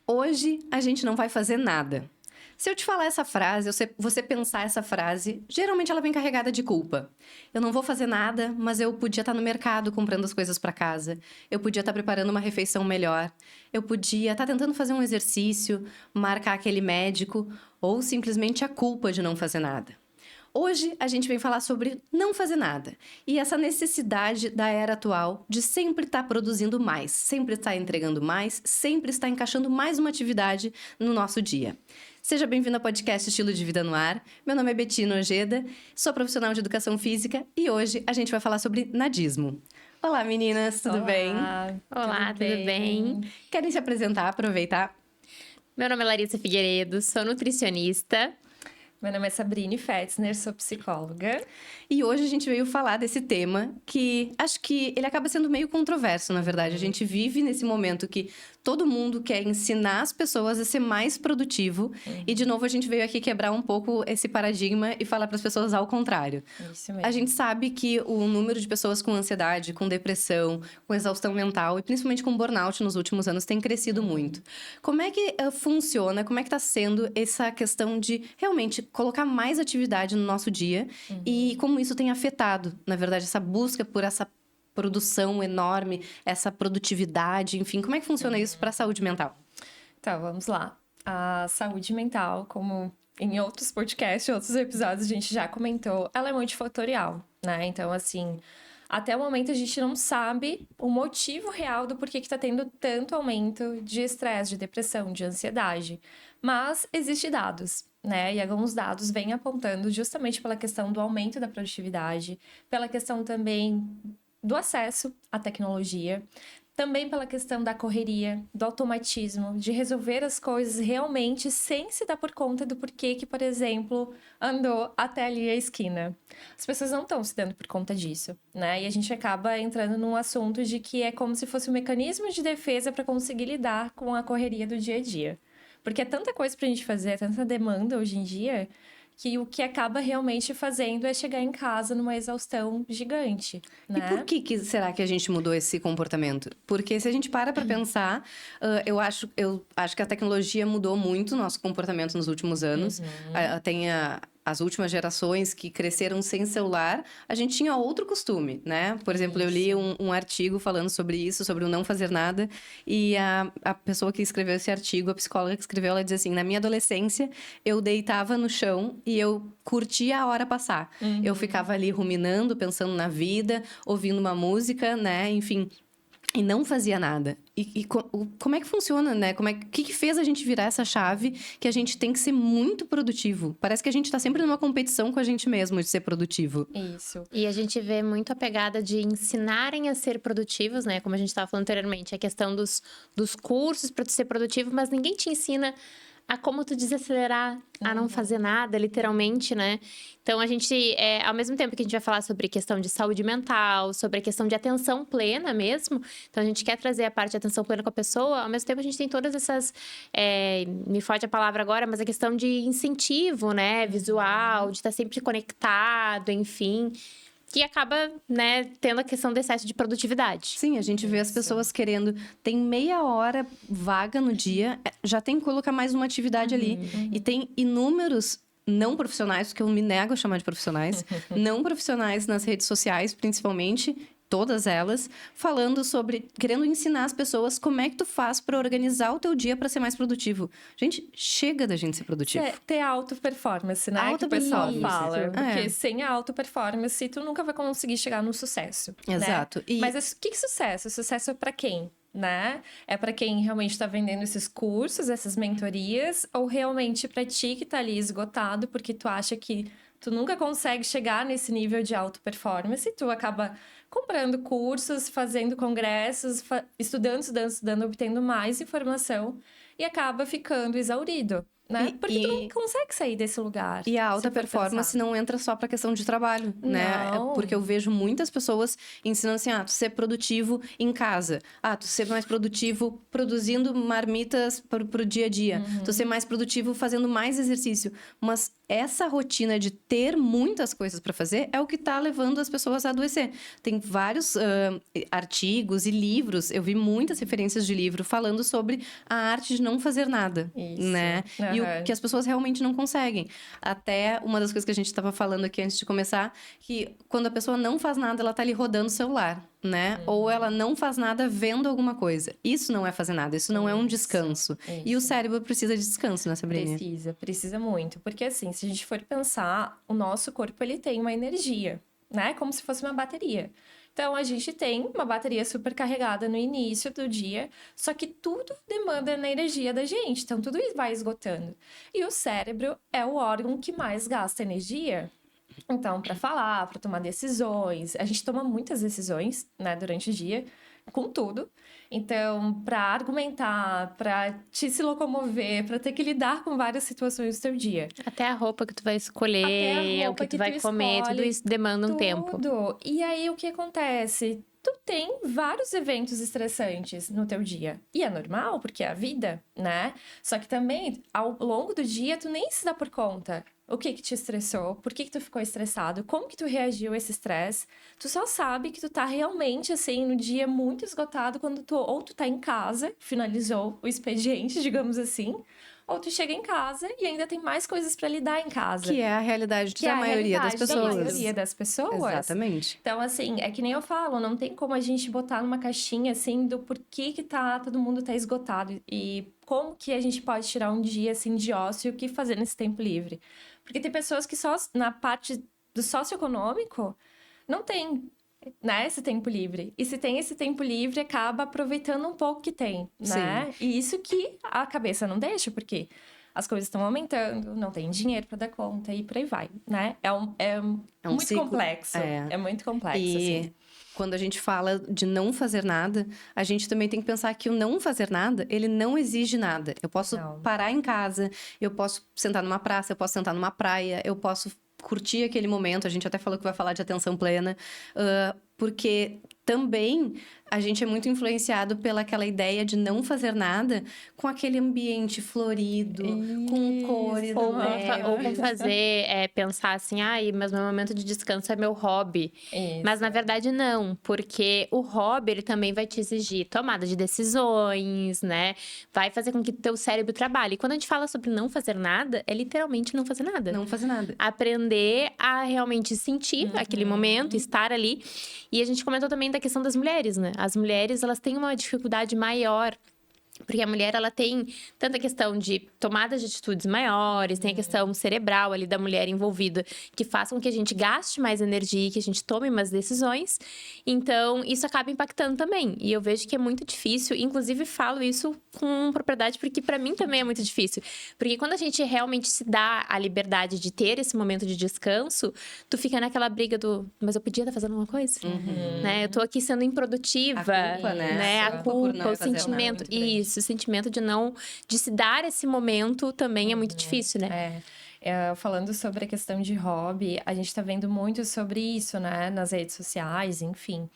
Hoje a gente não vai fazer nada. Se eu te falar essa frase, você pensar essa frase, geralmente ela vem carregada de culpa. Eu não vou fazer nada, mas eu podia estar no mercado comprando as coisas para casa. Eu podia estar preparando uma refeição melhor. Eu podia estar tentando fazer um exercício, marcar aquele médico, ou simplesmente a culpa de não fazer nada. Hoje a gente vem falar sobre não fazer nada e essa necessidade da era atual de sempre estar produzindo mais, sempre estar entregando mais, sempre estar encaixando mais uma atividade no nosso dia. Seja bem-vindo ao podcast Estilo de Vida no Ar. Meu nome é Betina Ojeda, sou profissional de educação física e hoje a gente vai falar sobre nadismo. Olá, meninas, tudo bem? Olá, tudo bem? Querem se apresentar, aproveitar? Meu nome é Larissa Figueiredo, sou nutricionista. Meu nome é Sabrine Fetzner, sou psicóloga. E hoje a gente veio falar desse tema que acho que ele acaba sendo meio controverso, na verdade. A gente vive nesse momento que todo mundo quer ensinar as pessoas a ser mais produtivo. E, de novo, a gente veio aqui quebrar um pouco esse paradigma e falar para as pessoas ao contrário. Isso mesmo. A gente sabe que o número de pessoas com ansiedade, com depressão, com exaustão mental e principalmente com burnout nos últimos anos tem crescido muito. Como é que funciona, como é que está sendo essa questão de realmente colocar mais atividade no nosso dia e como isso tem afetado, na verdade, essa busca por essa produção enorme, essa produtividade, enfim, como é que funciona isso para a saúde mental? Então, vamos lá. A saúde mental, como em outros podcasts, outros episódios a gente já comentou, ela é multifatorial, né? Então, assim, até o momento a gente não sabe o motivo real do porquê que tá tendo tanto aumento de estresse, de depressão, de ansiedade. Mas existem dados, né? E alguns dados vêm apontando justamente pela questão do aumento da produtividade, pela questão também do acesso à tecnologia, também pela questão da correria, do automatismo, de resolver as coisas realmente sem se dar por conta do porquê que, por exemplo, andou até ali a esquina. As pessoas não estão se dando por conta disso, né? E a gente acaba entrando num assunto de que é como se fosse um mecanismo de defesa para conseguir lidar com a correria do dia a dia. Porque é tanta coisa pra gente fazer, é tanta demanda hoje em dia, que o que acaba realmente fazendo é chegar em casa numa exaustão gigante, né? E por que será que a gente mudou esse comportamento? Porque se a gente para pensar, eu acho que a tecnologia mudou muito o nosso comportamento nos últimos anos. Tem as últimas gerações que cresceram sem celular, a gente tinha outro costume, né? Por exemplo, eu li um artigo falando sobre isso, sobre o não fazer nada, e a pessoa que escreveu esse artigo, a psicóloga que escreveu, ela diz assim, na minha adolescência, eu deitava no chão e eu curtia a hora passar. Eu ficava ali ruminando, pensando na vida, ouvindo uma música, né? Enfim, e não fazia nada. Como é que funciona, né? O que fez a gente virar essa chave que a gente tem que ser muito produtivo? Parece que a gente tá sempre numa competição com a gente mesmo de ser produtivo. Isso. E a gente vê muito a pegada de ensinarem a ser produtivos, né? Como a gente estava falando anteriormente, a questão dos cursos para ser produtivo, mas ninguém te ensina a como tu desacelerar, a não fazer nada, literalmente, né? Então, a gente, ao mesmo tempo que a gente vai falar sobre questão de saúde mental, sobre a questão de atenção plena mesmo, então a gente quer trazer a parte de atenção plena com a pessoa, ao mesmo tempo a gente tem todas essas, me foge a palavra agora, mas a questão de incentivo, né, visual, de estar sempre conectado, enfim, que acaba, né, tendo a questão do excesso de produtividade. Sim, a gente vê as pessoas querendo... Tem meia hora vaga no dia, já tem que colocar mais uma atividade ali. E tem inúmeros não profissionais, porque eu me nego a chamar de profissionais, não profissionais nas redes sociais, principalmente... Todas elas, falando sobre... Querendo ensinar as pessoas como é que tu faz para organizar o teu dia para ser mais produtivo. Gente, chega da gente ser produtivo. Ter alta performance, né? Alta que o pessoal performance. fala. Porque sem a alta performance, tu nunca vai conseguir chegar no sucesso. Exato. Né? Mas o que é sucesso? Sucesso é para quem? Né? É para quem realmente está vendendo esses cursos, essas mentorias, ou realmente para ti que tá ali esgotado, porque tu acha que tu nunca consegue chegar nesse nível de alta performance, tu acaba comprando cursos, fazendo congressos, estudando, obtendo mais informação e acaba ficando exaurido, né? E- Porque tu não consegue sair desse lugar. E a alta se for performance pensar. não entra só pra questão de trabalho, né? Não. Porque eu vejo muitas pessoas ensinando assim, tu ser produtivo em casa. Tu ser mais produtivo produzindo marmitas pro dia a dia. Tu ser mais produtivo fazendo mais exercício. Mas essa rotina de ter muitas coisas pra fazer é o que tá levando as pessoas a adoecer. Tem vários artigos e livros, eu vi muitas referências de livro falando sobre a arte de não fazer nada, Isso. né? E o Aham. que as pessoas realmente não conseguem. Até uma das coisas que a gente estava falando aqui antes de começar, que quando a pessoa não faz nada, ela tá ali rodando o celular, né? Ou ela não faz nada vendo alguma coisa. Isso não é fazer nada, isso não é um descanso. E o cérebro precisa de descanso, né, Sabrina? Precisa muito. Porque assim, se a gente for pensar, o nosso corpo, ele tem uma energia, né? Como se fosse uma bateria. Então, a gente tem uma bateria super carregada no início do dia, só que tudo demanda na energia da gente, então tudo vai esgotando. E o cérebro é o órgão que mais gasta energia. Então, para falar, para tomar decisões, a gente toma muitas decisões, né, durante o dia, com tudo. Então, para argumentar, para te se locomover, para ter que lidar com várias situações do teu dia. Até a roupa que tu vai Até a escolher, o roupa que tu que vai tu comer, tudo escolhe, isso demanda um tempo. Tudo. E aí, o que acontece? Tu tem vários eventos estressantes no teu dia. E é normal, porque é a vida, né? Só que também, ao longo do dia, tu nem se dá por conta. O que te estressou? Por que tu ficou estressado? Como que tu reagiu a esse estresse? Tu só sabe que tu tá realmente, assim, no dia muito esgotado quando ou tu tá em casa, finalizou o expediente, digamos assim, ou tu chega em casa e ainda tem mais coisas pra lidar em casa. Que é a realidade Que é da a maioria das realidade pessoas. da maioria das pessoas. Exatamente. Então, assim, é que nem eu falo, não tem como a gente botar numa caixinha, assim, do porquê que todo mundo tá esgotado. E como que a gente pode tirar um dia, assim, de ócio e o que fazer nesse tempo livre. Porque tem pessoas que só na parte do socioeconômico não tem, né, esse tempo livre. E se tem esse tempo livre, acaba aproveitando um pouco que tem, né? E isso que a cabeça não deixa, porque as coisas estão aumentando, não tem dinheiro para dar conta e por aí vai, né? É um muito ciclo. complexo. É muito complexo, E assim. quando a gente fala de não fazer nada, a gente também tem que pensar que o não fazer nada, ele não exige nada. Eu posso Não. parar em casa, eu posso sentar numa praça, eu posso sentar numa praia, eu posso curtir aquele momento. A gente até falou que vai falar de atenção plena, porque também a gente é muito influenciado pela aquela ideia de não fazer nada com aquele ambiente florido, com cores Ou leves. com fazer, pensar assim, mas meu momento de descanso é meu hobby. Isso. Mas na verdade não, porque o hobby ele também vai te exigir tomada de decisões, né? Vai fazer com que teu cérebro trabalhe. E quando a gente fala sobre não fazer nada, é literalmente não fazer nada. Não fazer nada. Aprender a realmente sentir aquele momento, estar ali. E a gente comentou também da questão das mulheres, né? As mulheres, elas têm uma dificuldade maior. Porque a mulher, ela tem tanta questão de tomadas de atitudes maiores, tem a questão cerebral ali da mulher envolvida, que façam que a gente gaste mais energia, que a gente tome mais decisões. Então, isso acaba impactando também. E eu vejo que é muito difícil, inclusive falo isso com propriedade, porque para mim também é muito difícil. Porque quando a gente realmente se dá a liberdade de ter esse momento de descanso, tu fica naquela briga mas eu podia estar fazendo alguma coisa? Né? Eu tô aqui sendo improdutiva. A culpa, né? A A culpa por não culpa, o fazer sentimento. nada. Isso, o sentimento de se dar esse momento também é muito difícil, né? Falando sobre a questão de hobby, a gente tá vendo muito sobre isso, né? Nas redes sociais, enfim.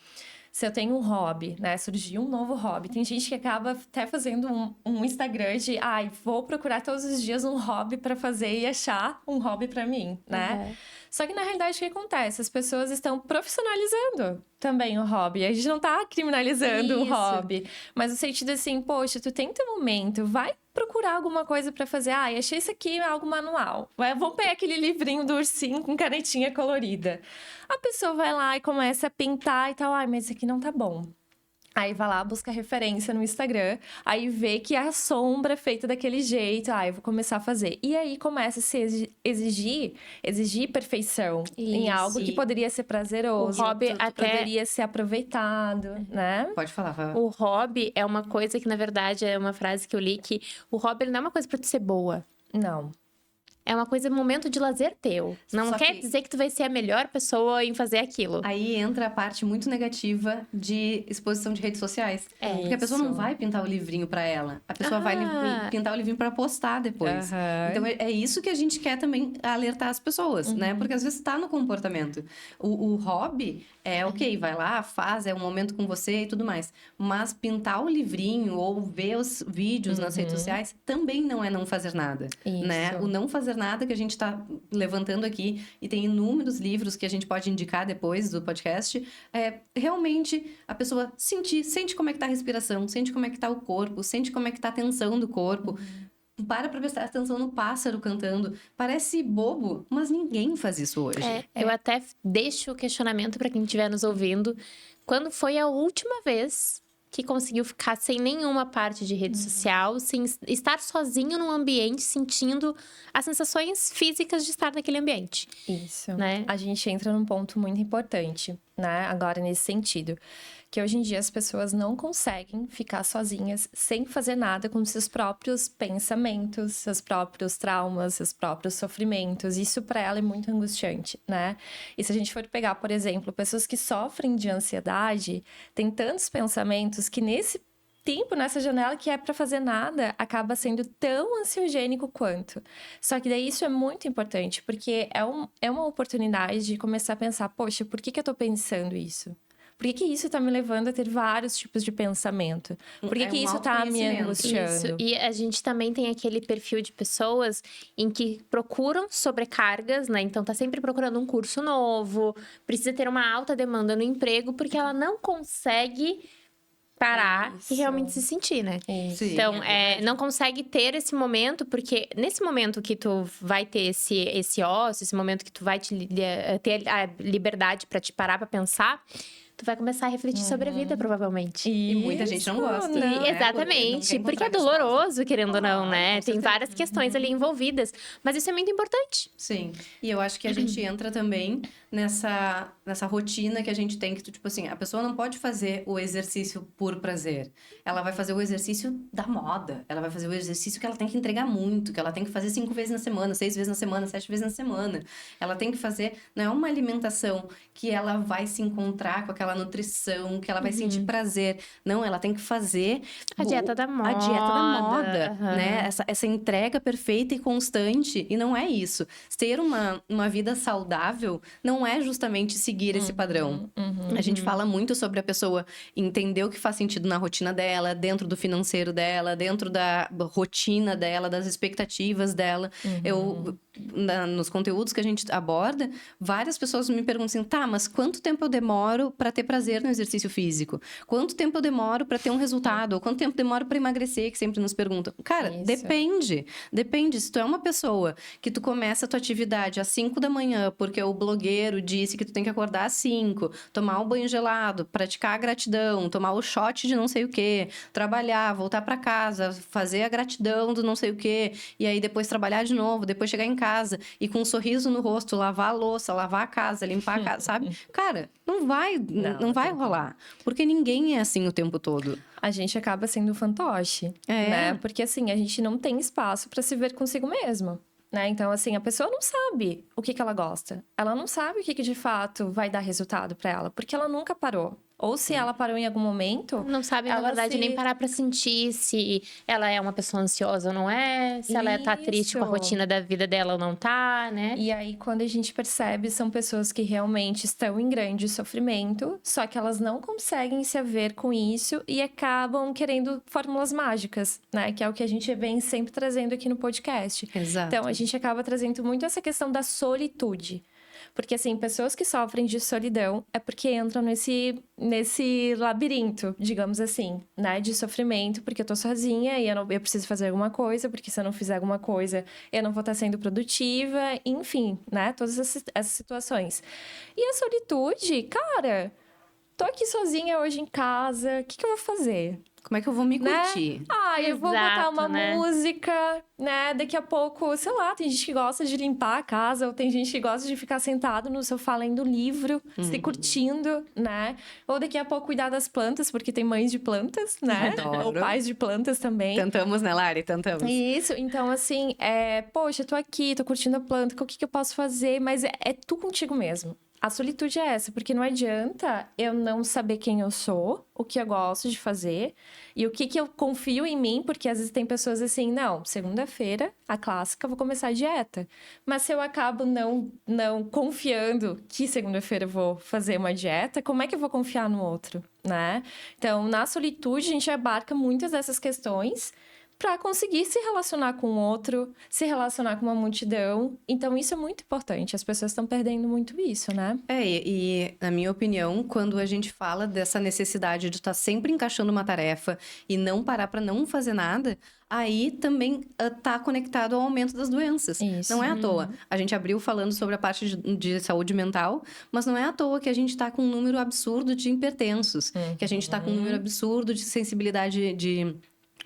Se eu tenho um hobby, né? Surgiu um novo hobby. Tem gente que acaba até fazendo um Instagram de... vou procurar todos os dias um hobby pra fazer e achar um hobby pra mim, né? Só que, na realidade, o que acontece? As pessoas estão profissionalizando também o hobby. A gente não tá criminalizando o hobby. Mas no sentido assim, poxa, tu tem teu momento, vai procurar alguma coisa pra fazer. Achei isso aqui algo manual. Vamos pegar aquele livrinho do ursinho com canetinha colorida. A pessoa vai lá e começa a pintar e tal. Mas isso aqui não tá bom. Aí vai lá, busca referência no Instagram, aí vê que a sombra é feita daquele jeito, eu vou começar a fazer. E aí começa a se exigir perfeição em algo que poderia ser prazeroso, O hobby poderia ser aproveitado, né? Pode falar, Fábio. O hobby é uma coisa que, na verdade, é uma frase que eu li que o hobby ele não é uma coisa pra tu ser boa. Não. é uma coisa, um momento de lazer teu. Não Só quer que- dizer que tu vai ser a melhor pessoa em fazer aquilo. Aí entra a parte muito negativa de exposição de redes sociais. Porque a pessoa não Isso. vai pintar o livrinho pra ela. A pessoa vai pintar o livrinho pra postar depois. Aham. Então, é isso que a gente quer também alertar as pessoas, né? Porque às vezes tá no comportamento. O hobby é ok, vai lá, faz, é um momento com você e tudo mais. Mas pintar o livrinho ou ver os vídeos nas redes sociais também não é não fazer nada, né? Isso. O não fazer nada que a gente tá levantando aqui, e tem inúmeros livros que a gente pode indicar depois do podcast, é realmente a pessoa sente como é que tá a respiração, sente como é que tá o corpo, sente como é que tá a tensão do corpo. Para prestar atenção no pássaro cantando. Parece bobo, mas ninguém faz isso hoje. Eu até deixo o questionamento para quem estiver nos ouvindo. Quando foi a última vez que conseguiu ficar sem nenhuma parte de rede social, sem estar sozinho num ambiente, sentindo as sensações físicas de estar naquele ambiente? Isso. Né? A gente entra num ponto muito importante, né? Agora, nesse sentido. Que hoje em dia as pessoas não conseguem ficar sozinhas sem fazer nada com seus próprios pensamentos, seus próprios traumas, seus próprios sofrimentos. Isso para ela é muito angustiante, né? E se a gente for pegar, por exemplo, pessoas que sofrem de ansiedade, tem tantos pensamentos que nesse tempo, nessa janela que é para fazer nada, acaba sendo tão ansiogênico quanto. Só que daí isso é muito importante, porque é uma oportunidade de começar a pensar, poxa, por que eu tô pensando isso? Por que isso tá me levando a ter vários tipos de pensamento? Por que isso tá me angustiando? Isso. E a gente também tem aquele perfil de pessoas em que procuram sobrecargas, né? Então tá sempre procurando um curso novo, precisa ter uma alta demanda no emprego, porque ela não consegue parar Isso. e realmente se sentir, né? Isso. Sim, Então, verdade. não consegue ter esse momento, porque nesse momento que tu vai ter esse ócio, esse momento que tu vai ter a liberdade pra te parar pra pensar, tu vai começar a refletir sobre a vida, provavelmente. E muita gente não gosta. Isso, né? Exatamente, Não quer porque é encontrar doloroso, querendo ou não, Claro, né? com Tem certeza. várias questões ali envolvidas, mas isso é muito importante. Sim. E eu acho que a gente entra também nessa rotina que a gente tem, que tipo assim, a pessoa não pode fazer o exercício por prazer. Ela vai fazer o exercício da moda. Ela vai fazer o exercício que ela tem que entregar muito, que ela tem que fazer 5 vezes na semana, 6 vezes na semana, 7 vezes na semana. Ela tem que fazer, não é uma alimentação que ela vai se encontrar com aquela nutrição, que ela vai sentir prazer. Não, ela tem que fazer A dieta da A dieta da moda, aham. né? Essa entrega perfeita e constante. E não é isso. Ter uma vida saudável não é justamente seguir esse padrão. A gente fala muito sobre a pessoa entender o que faz sentido na rotina dela, dentro do financeiro dela, dentro da rotina dela, das expectativas dela. Nos conteúdos que a gente aborda, várias pessoas me perguntam assim, tá, mas quanto tempo eu demoro para ter prazer no exercício físico? Quanto tempo eu demoro para ter um resultado? Ou quanto tempo eu demoro para emagrecer? Que sempre nos perguntam. Cara, Isso. depende. Depende. Se tu é uma pessoa que tu começa a tua atividade às 5 da manhã, porque o blogueiro disse que tu tem que acordar às 5, tomar um banho gelado, praticar a gratidão, tomar o shot de não sei o quê, trabalhar, voltar para casa, fazer a gratidão do não sei o quê, e aí depois trabalhar de novo, depois chegar em casa e com um sorriso no rosto, lavar a louça, lavar a casa, limpar a casa, sabe? Cara, não vai tem rolar. Porque ninguém é assim o tempo todo. A gente acaba sendo um fantoche, né? Porque, assim, a gente não tem espaço para se ver consigo mesmo, né? Então, assim, a pessoa não sabe o que ela gosta. Ela não sabe o que de fato vai dar resultado para ela, porque ela nunca parou. Ou se ela parou em algum momento... Não sabe, na ela verdade, nem parar pra sentir se ela é uma pessoa ansiosa ou não é, se ela tá triste com a Isso. rotina da vida dela ou não tá, né? E aí, quando a gente percebe, são pessoas que realmente estão em grande sofrimento, só que elas não conseguem se haver com isso e acabam querendo fórmulas mágicas, né? Que é o que a gente vem sempre trazendo aqui no podcast. Exato. Então, a gente acaba trazendo muito essa questão da solitude. Porque, assim, pessoas que sofrem de solidão é porque entram nesse labirinto, digamos assim, né? De sofrimento, porque eu tô sozinha e eu preciso fazer alguma coisa, porque se eu não fizer alguma coisa, eu não vou estar sendo produtiva, enfim, né? Todas essas situações. E a solitude, cara... tô aqui sozinha hoje em casa, o que eu vou fazer? Como é que eu vou me curtir? Eu vou botar Exato, uma né? música, né? Daqui a pouco, sei lá, tem gente que gosta de limpar a casa, ou tem gente que gosta de ficar sentado no sofá lendo livro, se curtindo, né? Ou daqui a pouco cuidar das plantas, porque tem mães de plantas, né? Adoro. Ou pais de plantas também. Tentamos, né, Lari? Tentamos. Isso, então assim, poxa, tô aqui, tô curtindo a planta, o que eu posso fazer? Mas é tu contigo mesmo. A solitude é essa, porque não adianta eu não saber quem eu sou, o que eu gosto de fazer e o que eu confio em mim, porque às vezes tem pessoas assim, não, segunda-feira, a clássica, vou começar a dieta. Mas se eu acabo não confiando que segunda-feira eu vou fazer uma dieta, como é que eu vou confiar no outro, né? Então, na solitude, a gente abarca muitas dessas questões para conseguir se relacionar com o outro, se relacionar com uma multidão. Então, isso é muito importante. As pessoas estão perdendo muito isso, né? E na minha opinião, quando a gente fala dessa necessidade de estar sempre encaixando uma tarefa e não parar para não fazer nada, aí também tá conectado ao aumento das doenças. Isso. Não é à toa. A gente abriu falando sobre a parte de saúde mental, mas não é à toa que a gente tá com um número absurdo de hipertensos, que a gente tá com um número absurdo de sensibilidade de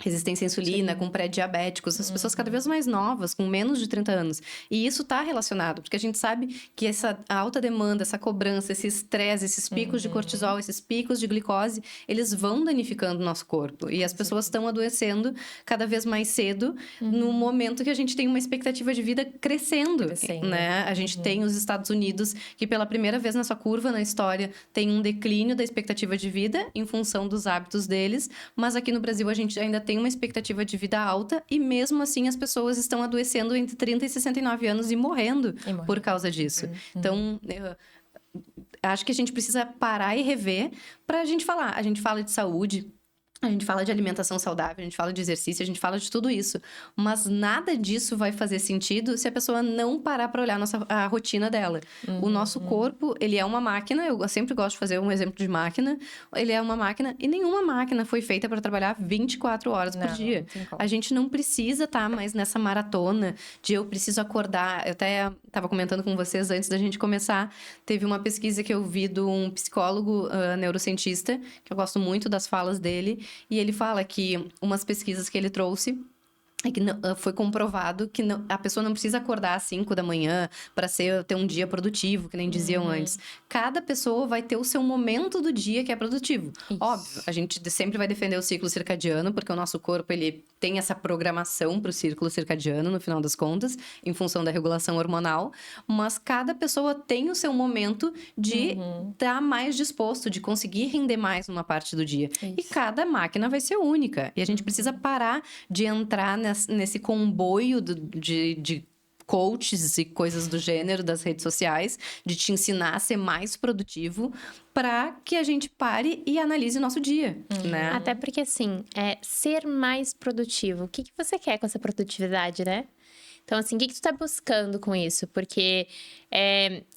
resistência à insulina, com pré-diabéticos, as pessoas cada vez mais novas, com menos de 30 anos. E isso está relacionado, porque a gente sabe que essa alta demanda, essa cobrança, esse estresse, esses picos de cortisol, esses picos de glicose, eles vão danificando o nosso corpo. E as pessoas estão adoecendo cada vez mais cedo, no momento que a gente tem uma expectativa de vida crescendo, né? A gente tem os Estados Unidos, que pela primeira vez na sua curva, na história, tem um declínio da expectativa de vida em função dos hábitos deles, mas aqui no Brasil a gente ainda tem uma expectativa de vida alta e mesmo assim as pessoas estão adoecendo entre 30 e 69 anos e morrendo por causa disso. Então, eu acho que a gente precisa parar e rever para a gente falar. A gente fala de saúde, a gente fala de alimentação saudável, a gente fala de exercício, a gente fala de tudo isso. Mas nada disso vai fazer sentido se a pessoa não parar para olhar a rotina dela. O nosso corpo, ele é uma máquina, eu sempre gosto de fazer um exemplo de máquina. Ele é uma máquina e nenhuma máquina foi feita para trabalhar 24 horas por dia. A gente não precisa estar mais nessa maratona de eu preciso acordar. Eu até estava comentando com vocês antes da gente começar. Teve uma pesquisa que eu vi de um psicólogo neurocientista, que eu gosto muito das falas dele. E ele fala que umas pesquisas que ele trouxe é que foi comprovado que a pessoa não precisa acordar às 5 da manhã para ter um dia produtivo, que nem diziam antes. Cada pessoa vai ter o seu momento do dia que é produtivo. Isso. Óbvio, a gente sempre vai defender o ciclo circadiano, porque o nosso corpo ele tem essa programação para o ciclo circadiano, no final das contas, em função da regulação hormonal. Mas cada pessoa tem o seu momento de estar mais disposto, de conseguir render mais numa parte do dia. Isso. E cada máquina vai ser única. E a gente precisa parar de entrar nesse comboio de coaches e coisas do gênero das redes sociais, de te ensinar a ser mais produtivo, para que a gente pare e analise o nosso dia, né? Até porque, assim, ser mais produtivo. O que você quer com essa produtividade, né? Então, assim, o que tu tá buscando com isso? Porque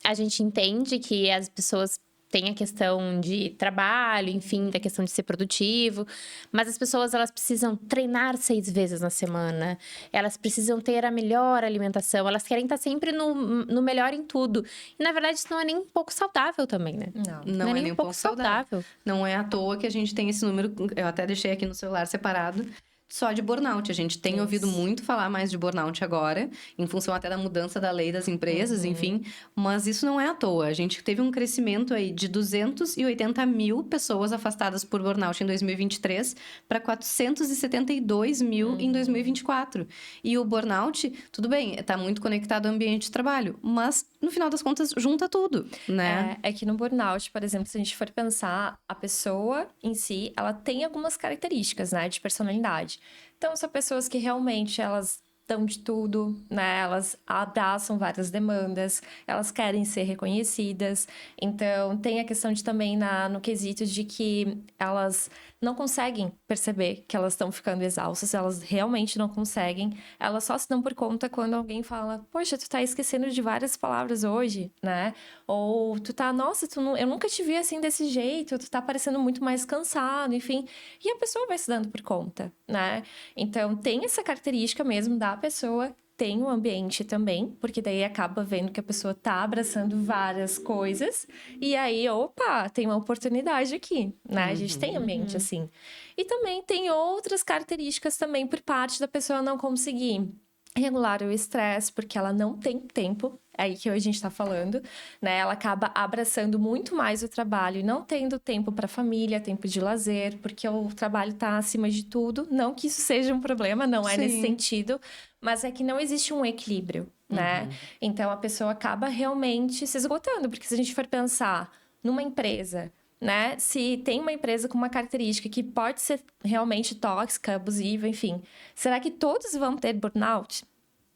a gente entende que as pessoas tem a questão de trabalho, enfim, da questão de ser produtivo. Mas as pessoas, elas precisam treinar 6 vezes na semana. Elas precisam ter a melhor alimentação. Elas querem estar sempre no melhor em tudo. E, na verdade, isso não é nem um pouco saudável também, né? Não é nem um pouco saudável. Não é à toa que a gente tem esse número... Eu até deixei aqui no celular separado. Só de burnout. A gente tem ouvido muito falar mais de burnout agora, em função até da mudança da lei das empresas, enfim. Mas isso não é à toa. A gente teve um crescimento aí de 280 mil pessoas afastadas por burnout em 2023 para 472 mil em 2024. E o burnout, tudo bem, está muito conectado ao ambiente de trabalho, mas no final das contas junta tudo, né? É que no burnout, por exemplo, se a gente for pensar, a pessoa em si, ela tem algumas características, né, de personalidade. Então, são pessoas que realmente elas dão de tudo, né? Elas abraçam várias demandas, elas querem ser reconhecidas. Então, tem a questão de também no quesito de que elas não conseguem perceber que elas estão ficando exaustas, elas realmente não conseguem. Elas só se dão por conta quando alguém fala, poxa, tu tá esquecendo de várias palavras hoje, né? Ou tu tá, nossa, eu nunca te vi assim desse jeito, tu tá parecendo muito mais cansado, enfim. E a pessoa vai se dando por conta, né? Então, tem essa característica mesmo da pessoa tem o ambiente também, porque daí acaba vendo que a pessoa tá abraçando várias coisas, e aí, opa, tem uma oportunidade aqui, né? A gente tem ambiente assim. E também tem outras características também por parte da pessoa não conseguir regular o estresse, porque ela não tem tempo, é aí que hoje a gente tá falando, né? Ela acaba abraçando muito mais o trabalho e não tendo tempo para família, tempo de lazer, porque o trabalho tá acima de tudo. Não que isso seja um problema, não é nesse sentido, mas é que não existe um equilíbrio, né? Então a pessoa acaba realmente se esgotando, porque se a gente for pensar numa empresa, né? Se tem uma empresa com uma característica que pode ser realmente tóxica, abusiva, enfim, será que todos vão ter burnout?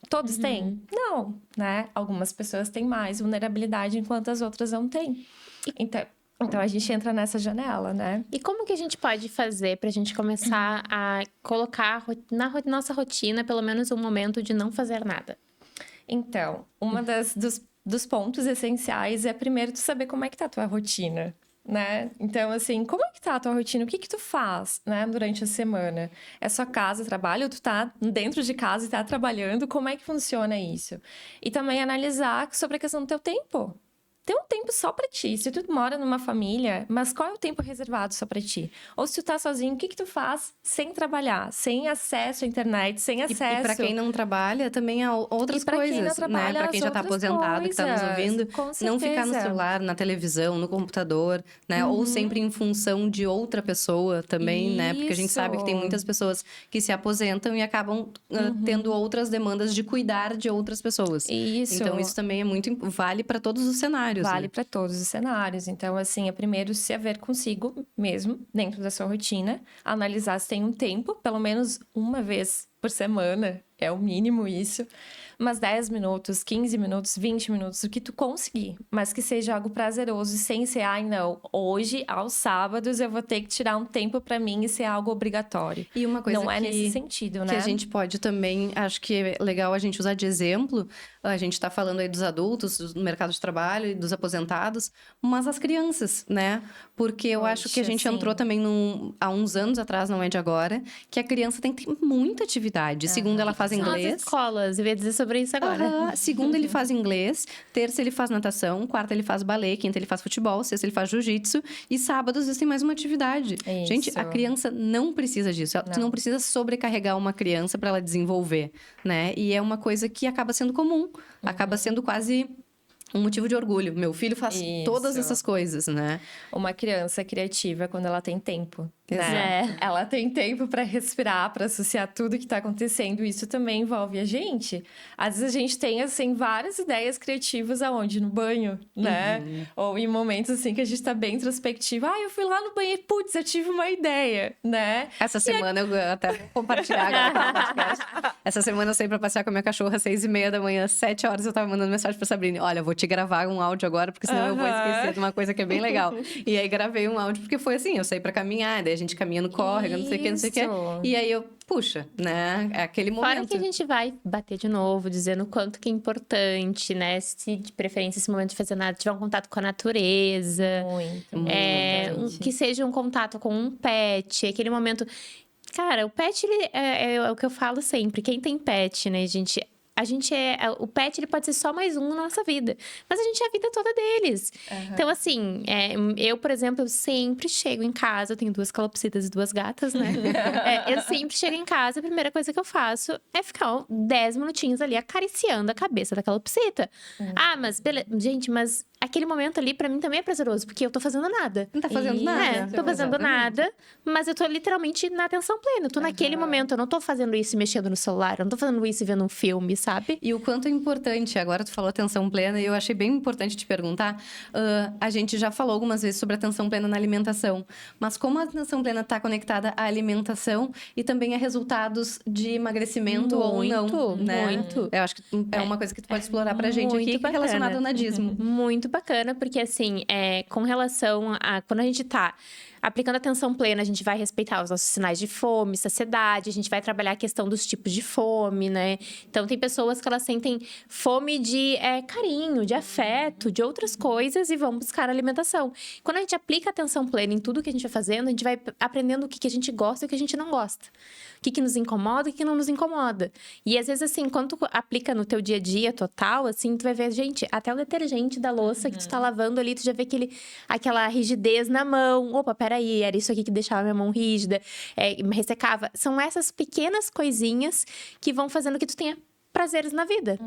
Todos têm? Não, né? Algumas pessoas têm mais vulnerabilidade, enquanto as outras não têm. Então a gente entra nessa janela, né? E como que a gente pode fazer pra gente começar a colocar na nossa rotina, pelo menos um momento de não fazer nada? Então, dos pontos essenciais é primeiro tu saber como é que tá a tua rotina, né? Então, assim, como é que tá a tua rotina? O que que tu faz, né, durante a semana? É só casa, trabalho? Ou tu tá dentro de casa e tá trabalhando? Como é que funciona isso? E também analisar sobre a questão do teu tempo. Tem um tempo só pra ti. Se tu mora numa família, mas qual é o tempo reservado só pra ti? Ou se tu tá sozinho, o que que tu faz sem trabalhar? Sem acesso à internet, sem acesso... E pra quem não trabalha, também há outras coisas, né? Pra quem já tá aposentado, que tá nos ouvindo, não ficar no celular, na televisão, no computador, né? Ou sempre em função de outra pessoa também, né? Porque a gente sabe que tem muitas pessoas que se aposentam e acabam tendo outras demandas de cuidar de outras pessoas. Isso. Então, isso também é muito... Vale pra todos os cenários. Vale para todos os cenários. Então, assim, é primeiro se haver consigo mesmo, dentro da sua rotina, analisar se tem um tempo, pelo menos uma vez por semana, é o mínimo isso, mas 10 minutos, 15 minutos, 20 minutos, o que tu conseguir, mas que seja algo prazeroso, sem ser, ai não, hoje, aos sábados, eu vou ter que tirar um tempo para mim e ser algo obrigatório. E uma coisa não é nesse sentido, né? Que a gente pode também, acho que é legal a gente usar de exemplo, a gente tá falando aí dos adultos, do mercado de trabalho e dos aposentados, mas as crianças, né? Porque eu acho que a gente entrou também há uns anos atrás, não é de agora, que a criança tem que ter muita atividade. Segunda, ela faz inglês. As escolas, eu ia dizer sobre isso agora. Segunda, ele faz inglês. Terça, ele faz natação. Quarta, ele faz balé. Quinta, ele faz futebol. Sexta, ele faz jiu-jitsu. E sábados, eles têm mais uma atividade. Isso. Gente, a criança não precisa disso. Tu não precisa sobrecarregar uma criança para ela desenvolver, né? E é uma coisa que acaba sendo comum. Acaba sendo quase... um motivo de orgulho. Meu filho faz todas essas coisas, né? Uma criança criativa quando ela tem tempo, né? Ela tem tempo para respirar, para associar tudo que tá acontecendo. Isso também envolve a gente. Às vezes a gente tem, assim, várias ideias criativas aonde? No banho, né? Ou em momentos, assim, que a gente tá bem introspectivo. Ah, eu fui lá no banheiro, putz, eu tive uma ideia, né? Essa semana eu até vou compartilhar agora no podcast. Essa semana eu saí pra passear com a minha cachorra às 6h30 da manhã, 7 horas eu tava mandando mensagem pra Sabrina. Olha, vou te gravar um áudio agora, porque senão eu vou esquecer de uma coisa que é bem legal. E aí gravei um áudio, porque foi assim, eu saí pra caminhar, daí a gente caminha no córrego, não sei o que, não sei o que. E aí eu, puxa, né, é aquele momento. Fora que a gente vai bater de novo, dizendo o quanto que é importante, né, se de preferência esse momento de fazer nada, tiver um contato com a natureza. Muito que seja um contato com um pet, aquele momento... Cara, o pet, ele é o que eu falo sempre, quem tem pet, né, gente... O pet, ele pode ser só mais um na nossa vida. Mas a gente é a vida toda deles. Então, assim, eu, por exemplo, eu sempre chego em casa... Eu tenho 2 calopsitas e 2 gatas, né? Eu sempre chego em casa, a primeira coisa que eu faço é ficar 10 minutinhos ali acariciando a cabeça da calopsita. Ah, mas beleza. Gente, mas aquele momento ali, pra mim, também é prazeroso. Porque eu tô fazendo nada. Não tá fazendo nada. Tô fazendo nada, mas eu tô literalmente na atenção plena. Eu tô naquele momento, eu não tô fazendo isso e mexendo no celular. Eu não tô fazendo isso e vendo um filme, sabe? E o quanto é importante, agora tu falou atenção plena, e eu achei bem importante te perguntar, a gente já falou algumas vezes sobre atenção plena na alimentação, mas como a atenção plena está conectada à alimentação e também a resultados de emagrecimento ou não, né? Muito. Eu acho que é uma coisa que tu pode explorar pra gente aqui, bacana. relacionada ao nadismo. Muito bacana, porque assim, com relação a quando a gente tá aplicando atenção plena, a gente vai respeitar os nossos sinais de fome, saciedade, a gente vai trabalhar a questão dos tipos de fome, né? Então, tem pessoas que elas sentem fome de carinho, de afeto, de outras coisas e vão buscar alimentação. Quando a gente aplica atenção plena em tudo que a gente vai fazendo, a gente vai aprendendo o que a gente gosta e o que a gente não gosta. O que nos incomoda e o que não nos incomoda. E, às vezes, assim, quando tu aplica no teu dia a dia total, assim, tu vai ver, gente, até o detergente da louça que tu tá lavando ali, tu já vê aquela rigidez na mão. Opa, peraí, era isso aqui que deixava minha mão rígida, me ressecava. São essas pequenas coisinhas que vão fazendo que tu tenha prazeres na vida,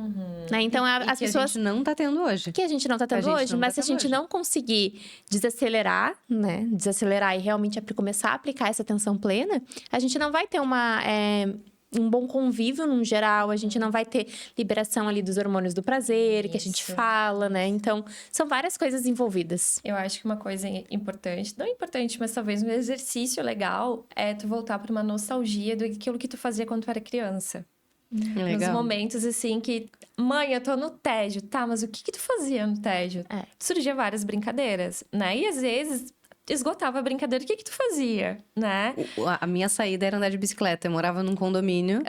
né? Então, as que pessoas... a gente não tá tendo hoje. Que a gente não tá tendo hoje, mas se a gente não conseguir desacelerar, né? Desacelerar e realmente começar a aplicar essa atenção plena, a gente não vai ter um bom convívio no geral, a gente não vai ter liberação ali dos hormônios do prazer, que a gente fala, né? Então, são várias coisas envolvidas. Eu acho que uma coisa importante, não importante, mas talvez um exercício legal é tu voltar para uma nostalgia daquilo que tu fazia quando tu era criança. Legal. Nos momentos, assim, que... Mãe, eu tô no tédio. Tá, mas o que tu fazia no tédio? Surgia várias brincadeiras, né? E, às vezes, esgotava a brincadeira. O que tu fazia, né? A minha saída era andar de bicicleta. Eu morava num condomínio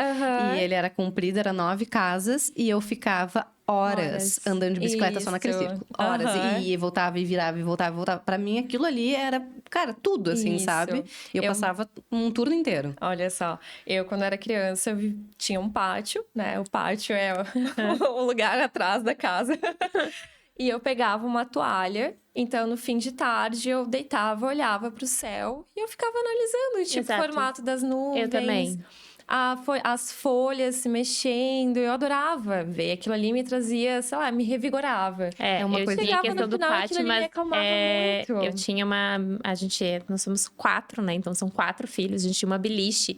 e ele era comprido, era 9 casas. E eu ficava horas andando de bicicleta só naquele círculo. Horas. E voltava, e virava, e voltava, e voltava. Pra mim, aquilo ali era, cara, tudo, assim, sabe? E eu passava um turno inteiro. Olha só, eu, quando era criança, tinha um pátio, né? O pátio é o lugar atrás da casa. E eu pegava uma toalha, então no fim de tarde eu deitava, olhava pro céu e eu ficava analisando, tipo, o formato das nuvens. Eu também. As folhas se mexendo, eu adorava ver. Aquilo ali me trazia, sei lá, me revigorava. Uma coisa tinha a questão do pátio, mas muito. eu tinha nós somos 4, né? Então são 4 filhos, a gente tinha uma beliche.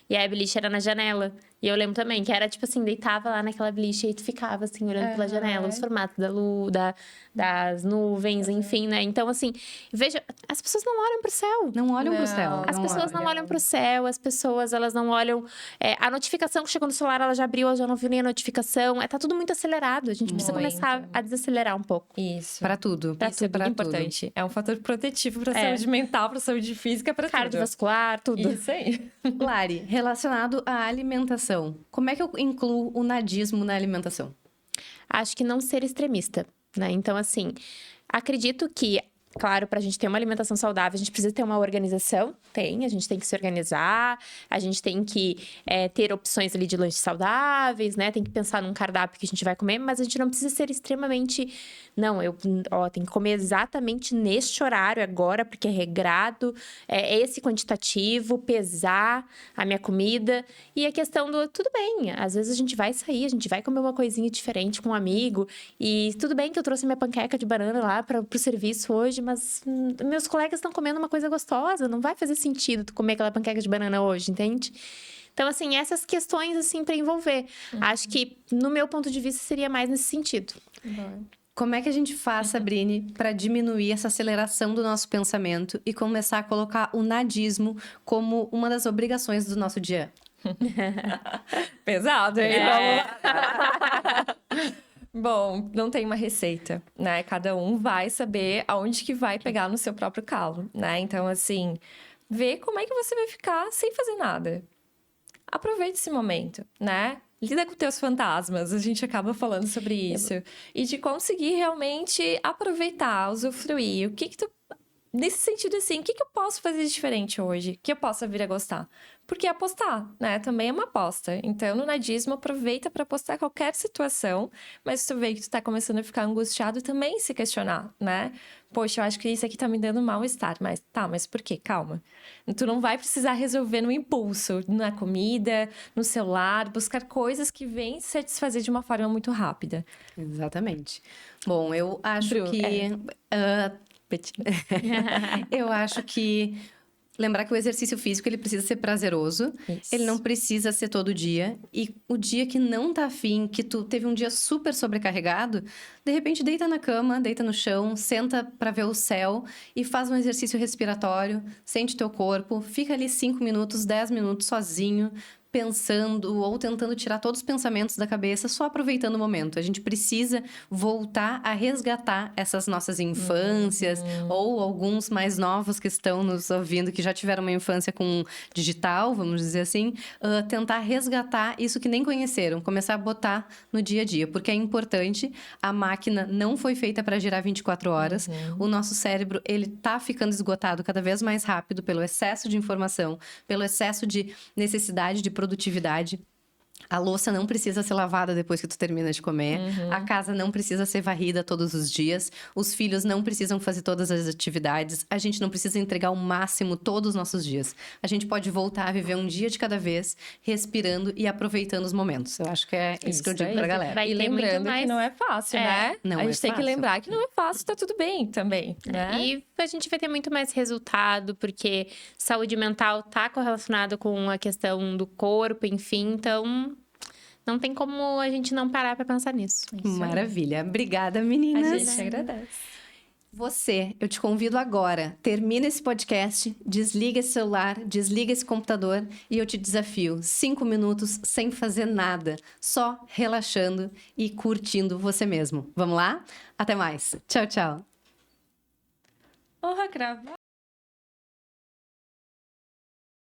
E aí a beliche era na janela. E eu lembro também que era tipo assim, deitava lá naquela beliche e tu ficava assim, olhando pela janela, os formatos da lua, das nuvens, enfim, né? Então, assim, veja, as pessoas não olham pro céu. Não olham pro céu. As pessoas não olham pro céu, as pessoas, elas não olham... a notificação que chegou no celular, ela já abriu, ela já não viu nem a notificação. Tá tudo muito acelerado. A gente precisa começar a desacelerar um pouco. Isso. Pra tudo. Isso é muito importante. É um fator protetivo pra saúde mental, pra saúde física, pra tudo. Cardiovascular, tudo. Isso aí. Lari, relacionado à alimentação, como é que eu incluo o nadismo na alimentação? Acho que não ser extremista, né? Então, assim, acredito que, claro, para a gente ter uma alimentação saudável, a gente precisa ter uma organização. A gente tem que se organizar, a gente tem que ter opções ali de lanches saudáveis, né? Tem que pensar num cardápio que a gente vai comer, mas a gente não precisa ser extremamente... Não, tenho que comer exatamente neste horário agora, porque é regrado, esse quantitativo, pesar a minha comida. E a questão do, tudo bem, às vezes a gente vai sair, a gente vai comer uma coisinha diferente com um amigo, e tudo bem que eu trouxe minha panqueca de banana lá pro serviço hoje, mas meus colegas estão comendo uma coisa gostosa, não vai fazer sentido tu comer aquela panqueca de banana hoje, entende? Então, assim, essas questões, assim, para envolver. Acho que, no meu ponto de vista, seria mais nesse sentido. Como é que a gente faz, Sabrine, para diminuir essa aceleração do nosso pensamento e começar a colocar o nadismo como uma das obrigações do nosso dia? Pesado, hein? Bom, não tem uma receita, né? Cada um vai saber aonde que vai pegar no seu próprio calo, né? Então, assim, vê como é que você vai ficar sem fazer nada. Aproveite esse momento, né? Lida com teus fantasmas, a gente acaba falando sobre isso. E de conseguir realmente aproveitar, usufruir. O que tu... Nesse sentido, assim, o que eu posso fazer de diferente hoje? Que eu possa vir a gostar? Porque apostar, né? Também é uma aposta. Então, no nadismo, aproveita para apostar qualquer situação. Mas se tu vê que tu tá começando a ficar angustiado, também se questionar, né? Poxa, eu acho que isso aqui tá me dando mal-estar. Mas por quê? Calma. Tu não vai precisar resolver no impulso, na comida, no celular, buscar coisas que vêm se satisfazer de uma forma muito rápida. Exatamente. Bom, eu acho eu acho que lembrar que o exercício físico ele precisa ser prazeroso. Isso. Ele não precisa ser todo dia. E o dia que não tá afim, que tu teve um dia super sobrecarregado, de repente deita na cama, deita no chão, senta pra ver o céu e faz um exercício respiratório, sente teu corpo, fica ali 5 minutos, 10 minutos sozinho, pensando ou tentando tirar todos os pensamentos da cabeça, só aproveitando o momento. A gente precisa voltar a resgatar essas nossas infâncias, ou alguns mais novos que estão nos ouvindo, que já tiveram uma infância com digital, vamos dizer assim, tentar resgatar isso que nem conheceram, começar a botar no dia a dia, porque é importante. A máquina não foi feita para girar 24 horas. O nosso cérebro, ele tá ficando esgotado cada vez mais rápido pelo excesso de informação, pelo excesso de necessidade de produtividade. A louça não precisa ser lavada depois que tu termina de comer. A casa não precisa ser varrida todos os dias. Os filhos não precisam fazer todas as atividades. A gente não precisa entregar o máximo todos os nossos dias. A gente pode voltar a viver um dia de cada vez, respirando e aproveitando os momentos. Eu acho que é isso que eu digo aí. pra galera. Vai E ter muito lembrando mais- que não é fácil, né? Não a é gente tem que fácil. lembrar que não é fácil, tá tudo bem também, né? E a gente vai ter muito mais resultado, porque saúde mental tá correlacionado com a questão do corpo, enfim. Então, não tem como a gente não parar pra pensar nisso. Maravilha. Obrigada, A meninas. gente agradece. Você, eu te convido agora, termina esse podcast, desliga esse celular, desliga esse computador e eu te desafio 5 minutos sem fazer nada, só relaxando e curtindo você mesmo. Vamos lá? Até mais. Tchau, tchau. Porra, cravo.